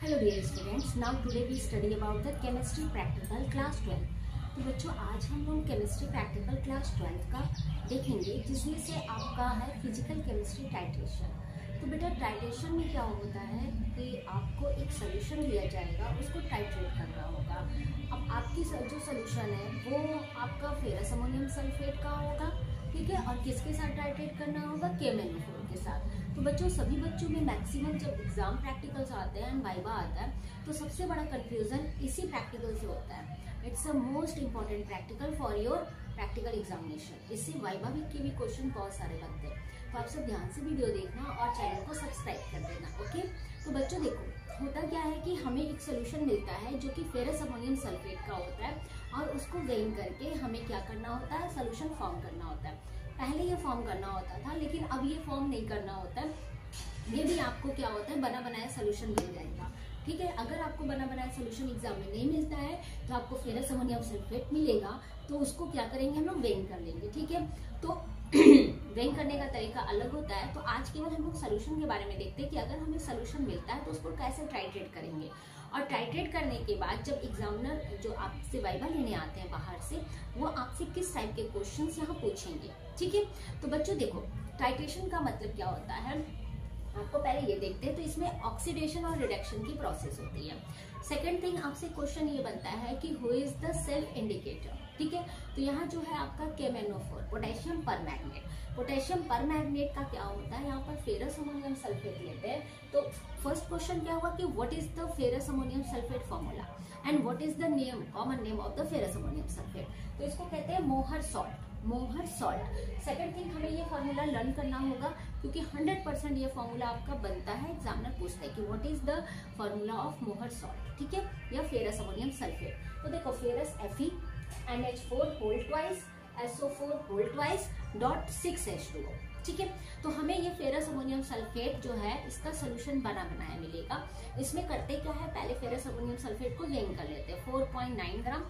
Hello dear students, now today we study about the chemistry practical class 12। तो बच्चों, आज हम लोग केमिस्ट्री प्रैक्टिकल क्लास 12 का देखेंगे, जिसमें से आपका है फिजिकल केमिस्ट्री टाइट्रेशन। तो बेटा, टाइट्रेशन में क्या होता है कि आपको एक सोल्यूशन दिया जाएगा, उसको टाइट्रेट करना होगा। अब आपकी जो सोल्यूशन है वो आपका फेरस अमोनियम सल्फेट का होगा, ठीक है। और किसके साथ टाइट्रेट करना होगा? KMnO4 के साथ। तो बच्चों, सभी बच्चों में मैक्सिमम जब एग्जाम प्रैक्टिकल्स आते हैं एंड वाइवा आता है, तो सबसे बड़ा कंफ्यूजन इसी प्रैक्टिकल से होता है। It's a most important practical for your practical examination. इससे वाइवा के भी क्वेश्चन बहुत सारे बनते हैं। तो आप सब ध्यान से वीडियो देखना और चैनल को सब्सक्राइब कर देना, ओके। तो बच्चों देखो, होता क्या है कि हमें एक सोल्यूशन मिलता है जो कि फेरस अमोनियम सल्फेट का होता है, और उसको वेइंग करके हमें क्या करना होता है? सोल्यूशन फॉर्म करना होता है। पहले ये फॉर्म करना होता था, लेकिन अब ये फॉर्म नहीं करना होता है। ये भी आपको क्या होता है, बना बनाया सोल्यूशन मिल जाएगा, ठीक है। अगर आपको बना बनाया सोल्यूशन एग्जाम में नहीं मिलता है तो आपको फेरस अमोनियम सल्फेट मिलेगा, तो उसको क्या करेंगे हम लोग? वेइंग कर लेंगे, ठीक है। तो वेइंग करने का तरीका अलग होता है। तो आज केवल हम लोग सोल्यूशन के बारे में देखते हैं कि अगर हमें सोल्यूशन मिलता है तो उसको कैसे टाइट्रेट करेंगे। और टाइट्रेट करने के बाद जब एग्जामिनर जो आपसे वाइवा लेने आते हैं बाहर से, वो आपसे किस टाइप के क्वेश्चंस यहाँ पूछेंगे, ठीक है। तो बच्चों देखो, टाइट्रेशन का मतलब क्या होता है, आपको पहले ये देखते हैं। तो इसमें ऑक्सीडेशन और रिडक्शन की प्रोसेस होती है। सेकंड थिंग, आपसे क्वेश्चन ये बनता है कि who is the self indicator, ठीक है। तो यहाँ जो है आपका KMnO4, potassium permanganate. Potassium permanganate का क्या होता है, यहाँ पर फेरस अमोनियम सल्फेट लेते हैं। तो फर्स्ट क्वेश्चन क्या होगा कि what is the ferrous ammonium sulphate formula and what is the name, common name of the ferrous ammonium sulphate. तो इसको कहते हैं मोहर सॉल्ट, मोहर सॉल्ट। सेकंड थिंग, हमें ये फॉर्मूला लर्न करना होगा, क्योंकि 100% ये फॉर्मूला आपका बनता है। एग्जामिनर पूछता है कि what is the formula of Mohr salt, ठीक है, या फेरस अमोनियम सल्फेट। तो देखो, ferrous Fe, NH4 whole twice, SO4 whole twice, dot 6H2O, ठीक है। तो हमें ये फेरस अमोनियम सल्फेट जो है, इसका सोल्यूशन बना बनाया मिलेगा। इसमें करते क्या है, पहले फेरस अमोनियम सल्फेट को वेइंग कर लेते हैं 4.9 ग्राम,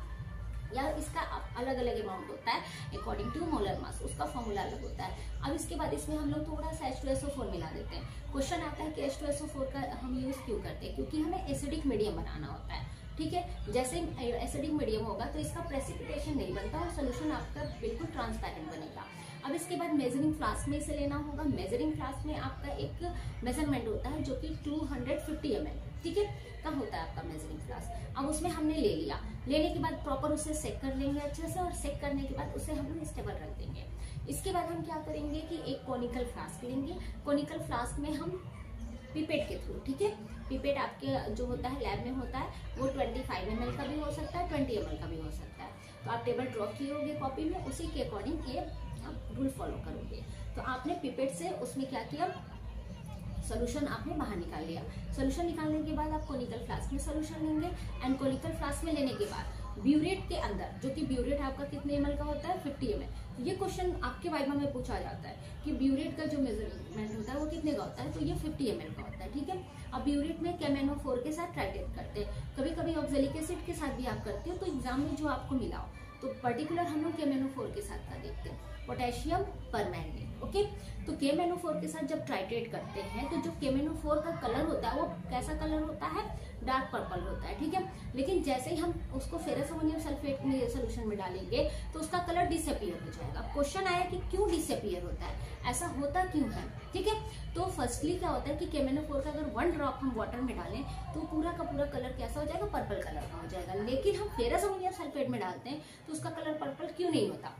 या इसका अलग अलग अमाउंट होता है अकॉर्डिंग टू मोलर मास, उसका फॉर्मूला अलग होता है। अब इसके बाद इसमें हम लोग थोड़ा सा H2SO4 मिला देते हैं। क्वेश्चन आता है कि H2SO4 का हम यूज क्यों करते हैं? क्योंकि हमें एसिडिक मीडियम बनाना होता है, ठीक है। जैसे एसिडिक मीडियम होगा तो इसका प्रेसिपिटेशन नहीं बनता और सोल्यूशन आपका बिल्कुल ट्रांसपेरेंट बनेगा। अब इसके बाद मेजरिंग फ्लास्क में इसे लेना होगा। मेजरिंग फ्लास्क में आपका एक मेजरमेंट होता है जो कि 250 ml, ठीक है, का होता है आपका मेजरिंग फ्लास्क। अब उसमें हमने ले लिया, लेने के बाद प्रॉपर उसे सेक कर लेंगे अच्छे से, और सेक करने के बाद उसे हम लोग स्टेबल रख देंगे। इसके बाद हम क्या करेंगे कि एक कोनिकल फ्लास्क लेंगे। कोनिकल फ्लास्क में हम पिपेट के थ्रू, ठीक है, पिपेट आपके जो होता है लैब में होता है, वो 25 ml का भी हो सकता है, 20 ml का भी हो सकता है। तो आप टेबल ड्रॉ किए होंगे कॉपी में, उसी के अकॉर्डिंग ये आप रूल फॉलो करोगे। तो आपने पिपेट से उसमें क्या किया, सोल्यूशन आपने बाहर निकाल लिया। सोल्यूशन निकालने के बाद आप कोनिकल फ्लास्क में सोल्यूशन लेंगे, एंड कोनिकल फ्लास्क में लेने के बाद ब्यूरेट के अंदर, जो कि ब्यूरेट आपका कितने ml का होता है? 50 ml। ये क्वेश्चन आपके वाइवा में पूछा जाता है कि ब्यूरेट का जो मेजरमेंट होता है वो कितने का होता है? तो ये 50 ml का होता है, ठीक है। अब ब्यूरेट में KMnO4 के साथ टाइट्रेट करते हैं, कभी कभी ऑक्जेलिक एसिड के साथ भी आप करते हो। तो एग्जाम में जो आपको मिला हो, तो पर्टिकुलर हम लोग KMnO4 के साथ का देखते हैं, पोटेशियम परमैंगनेट, ओके। तो KMnO4 के साथ जब टाइट्रेट करते हैं तो जो KMnO4 का कलर होता है वो कैसा कलर होता है? डार्क पर्पल होता है, ठीक है। लेकिन जैसे ही हम उसको फेरस अमोनियम सल्फेट में सोल्यूशन में डालेंगे तो उसका कलर डिसअपीयर हो जाएगा। क्वेश्चन आया कि क्यों डिसअपीयर होता है, ऐसा होता क्यों है, ठीक है। तो फर्स्टली क्या होता है कि KMnO4 का अगर 1 ड्रॉप हम वाटर में डालें तो पूरा का पूरा कलर कैसा हो जाएगा? पर्पल कलर का हो जाएगा। लेकिन हम फेरस अमोनियम सल्फेट में डालते हैं तो उसका कलर पर्पल क्यों नहीं होता?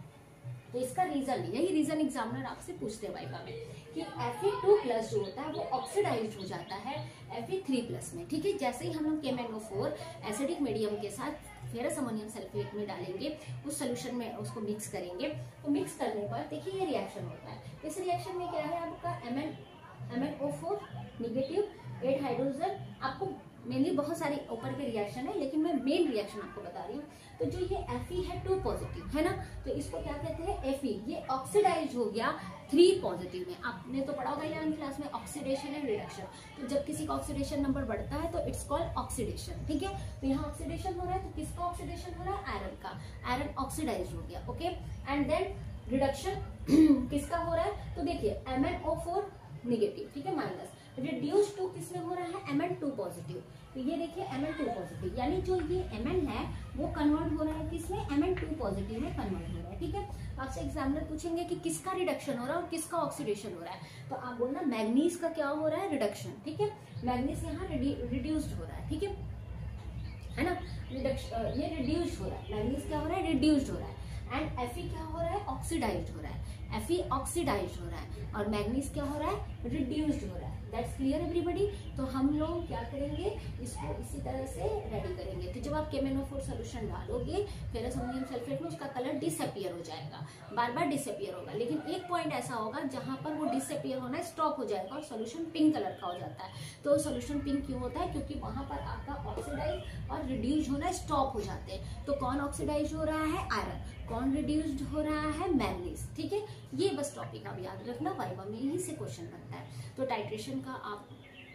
तो इसका रीजन, यही रीजन एग्जामिनर आपसे पूछते हैं वाइवा में, कि Fe2+ जो होता है वो ऑक्सीडाइज्ड हो जाता है Fe3+ में, ठीक है। जैसे ही हम लोग KMnO4 एसिडिक मीडियम के साथ फेरस अमोनियम सल्फेट में डालेंगे, उस सोल्यूशन में उसको मिक्स करेंगे, तो मिक्स करने पर देखिए ये रिएक्शन होता है। इस रिएक्शन में क्या है आपका MnO4 निगेटिव, 8 हाइड्रोजन। आपको मेनली बहुत सारे ऊपर के रिएक्शन है, लेकिन मैं मेन रिएक्शन आपको बता रही हूँ। तो जो ये Fe है 2 पॉजिटिव है ना, तो इसको क्या कहते हैं? Fe। ये ऑक्सीडाइज हो गया 3 पॉजिटिव में। आपने तो पढ़ा होगा 11th क्लास में ऑक्सीडेशन एंड रिडक्शन। तो जब किसी का ऑक्सीडेशन नंबर बढ़ता है तो इट्स कॉल्ड ऑक्सीडेशन, ठीक है। तो यहाँ ऑक्सीडेशन हो रहा है, तो किसका ऑक्सीडेशन हो रहा है? आयरन का। आयरन ऑक्सीडाइज हो गया, ओके। एंड देन रिडक्शन किसका हो रहा है? तो देखिए MnO4 निगेटिव, ठीक है, माइनस। रिड्यूस टू किसमें हो रहा है, Mn2 पॉजिटिव। तो ये देखिए Mn2 पॉजिटिव, यानी जो ये Mn है वो कन्वर्ट हो रहा है किसमें, Mn2 पॉजिटिव में कन्वर्ट हो रहा है। ठीक है, आपसे एग्जामिनर पूछेंगे कि किसका रिडक्शन हो रहा है और किसका ऑक्सीडेशन हो रहा है, तो आप बोलना मैग्नीज का क्या हो रहा है, रिडक्शन। ठीक है, मैग्नीज यहाँ रिड्यूस्ड हो रहा है। ठीक है ना, रिडक्शन ये रिड्यूस्ड हो रहा है, मैग्नीज क्या हो रहा है, रिड्यूस्ड हो रहा है। एंड Fe क्या हो रहा है, ऑक्सीडाइज्ड हो रहा है, Fe ऑक्सीडाइज्ड हो रहा है, और मैग्नीज क्या हो रहा है, रिड्यूस्ड हो रहा है। That's clear everybody. तो हम लोग क्या करेंगे, इसको इसी तरह से रेडी करेंगे। तो जब आप KMnO4 सोल्यूशन डालोगे फेरस अमोनियम सल्फेट में, उसका कलर डिसअपियर हो जाएगा, बार बार डिसअपियर होगा, लेकिन एक पॉइंट ऐसा होगा जहां पर वो डिसअपियर होना स्टॉप हो जाएगा और सोल्यूशन पिंक कलर का हो जाता है। तो सोल्यूशन पिंक क्यों होता है, क्योंकि वहां पर आपका ऑक्सीडाइज और रिड्यूस होना स्टॉप हो जाते हैं। तो कौन ऑक्सीडाइज हो रहा है, आयरन, कौन रिड्यूस्ड हो रहा है, मैग्नीज। ठीक है, ये बस टॉपिक आप याद रखना, वाइवा में यही से क्वेश्चन बनता है। तो टाइट्रेशन का आप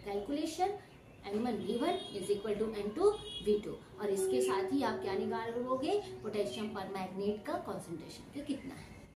calculation N1V1 is equal to N2V2, और इसके साथ ही आप क्या निकालोगे, पोटेशियम पर मैग्नेट का कॉन्सेंट्रेशन कितना है।